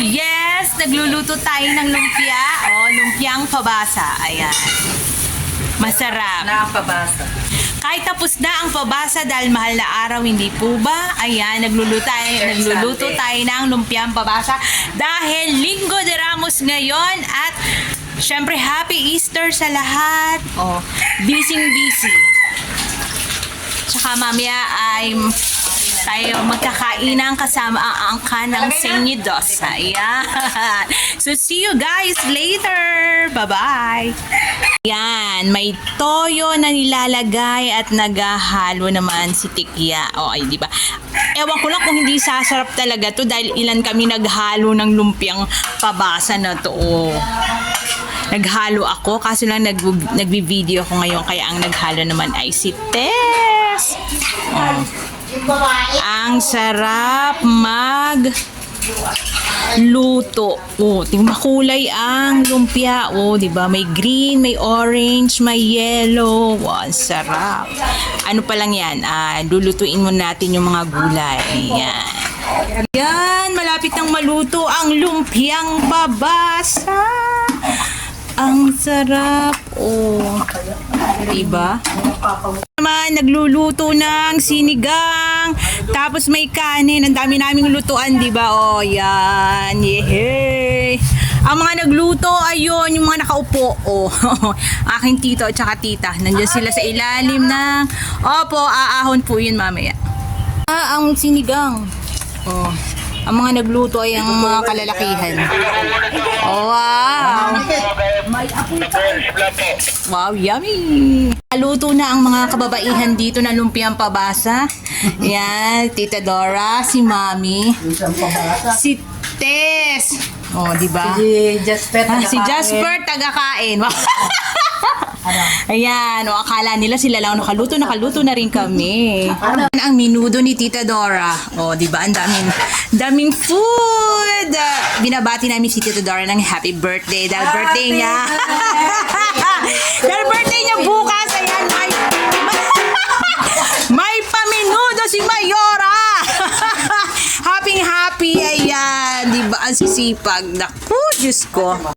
yes! Nagluluto tayo ng lumpia. Oh, lumpiang pabasa. Ayan. Masarap. Nakapabasa. Kahit tapos na ang pabasa dahil mahal na araw, hindi po ba? Ayan, nagluluto tayo ng lumpiang pabasa dahil Linggo de Ramos ngayon at syempre Happy Easter sa lahat. Oh, busy. Tsaka mamaya ay tayo magkakainan kasama ang angka ng Senyidos. Ayan. So, see you guys later. Bye-bye. Yan, may toyo na nilalagay at naghahalo naman si Tikya. O, ay, di ba? Ewan ko lang kung hindi sasarap talaga to dahil ilan kami naghalo ng lumpiang pabasa na to. O, naghalo ako, kaso lang nagbi-video ko ngayon kaya ang naghalo naman ay si Tess. O, ang sarap luto. Oh, makulay ang lumpia. Oh, 'di ba? May green, may orange, may yellow. Wow, ang sarap. Ano pa lang 'yan? Lulutuin mo natin yung mga gulay. Ayan. Yan, malapit nang maluto ang lumpiang pabasa. Ang sarap. Oh. 'Di ba? Naman nagluluto ng sinigang, tapos may kanin, ang dami naming lutuan, di ba? Oh, yan. Yehey! Ang mga nagluto, ayun, yung mga nakaupo. Oh, aking tito at saka tita. Nandiyan sila sa ilalim ng, opo, aahon po yun mamaya. Ang sinigang. Oh, ang mga nagluto ay ang mga kalalakihan. Oh, wow! Wow, yummy! Luto na ang mga kababaihan dito na lumpiang pabasa. Yan, Tita Dora, si Mami, si Tess. Oh, di ba? Si Jasper taga-kain. Ayan, o akala nila sila lang nakaluto na rin kami. Ang minudo ni Tita Dora. O, di ba? Ang daming food. Binabati namin si Tita Dora ng happy birthday. Dahil birthday niya. Dahil birthday niya bukas. Ayan, may paminudo si Mayora. Happy. Ayan, di ba? Ang sisipag. Naku, Diyos ko.